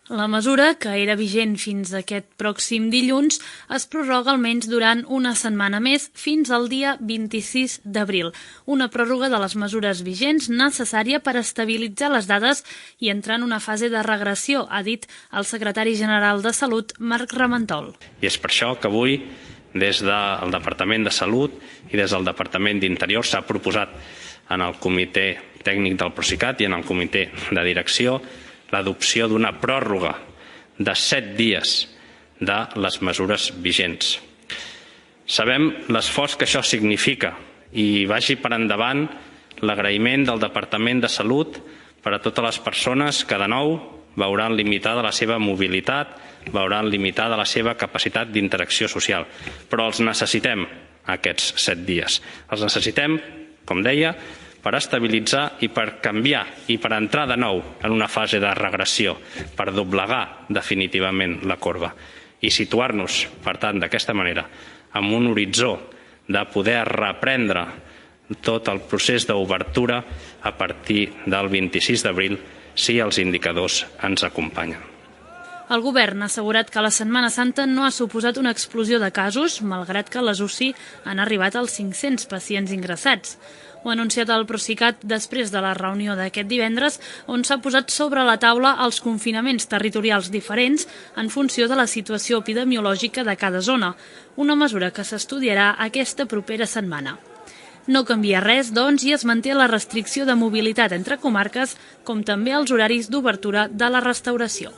La mesura, que era vigent fins aquest pròxim dilluns, es prorroga almenys durant una setmana més fins al dia 26 d'abril. Una pròrroga de les mesures vigents necessària per estabilitzar les dades i entrar en una fase de regressió, ha dit el secretari general de Salut, Marc Ramentol. I és per això que avui, des del Departament de Salut i des del Departament d'Interior, s'ha proposat en el comitè tècnic del Procicat i en el comitè de direcció l'adopció d'una pròrroga de 7 dies de les mesures vigents. Sabem l'esforç que això significa i vagi per endavant l'agraïment del Departament de Salut per a totes les persones que de nou veuran limitada la seva mobilitat, veuran limitada la seva capacitat d'interacció social. Però els necessitem, aquests 7 dies. Els necessitem, com deia, per estabilitzar i per canviar i per entrar de nou en una fase de regressió, per doblegar definitivament la corba i situar-nos, per tant, d'aquesta manera, amb un horitzó de poder reprendre tot el procés d'obertura a partir del 26 d'abril si els indicadors ens acompanyen. El govern ha assegurat que la Setmana Santa no ha suposat una explosió de casos, malgrat que a les UCI han arribat als 500 pacients ingressats. Ho ha anunciat el Procicat després de la reunió d'aquest divendres, on s'ha posat sobre la taula els confinaments territorials diferents en funció de la situació epidemiològica de cada zona, una mesura que s'estudiarà aquesta propera setmana. No canvia res, doncs, i es manté la restricció de mobilitat entre comarques, com també els horaris d'obertura de la restauració.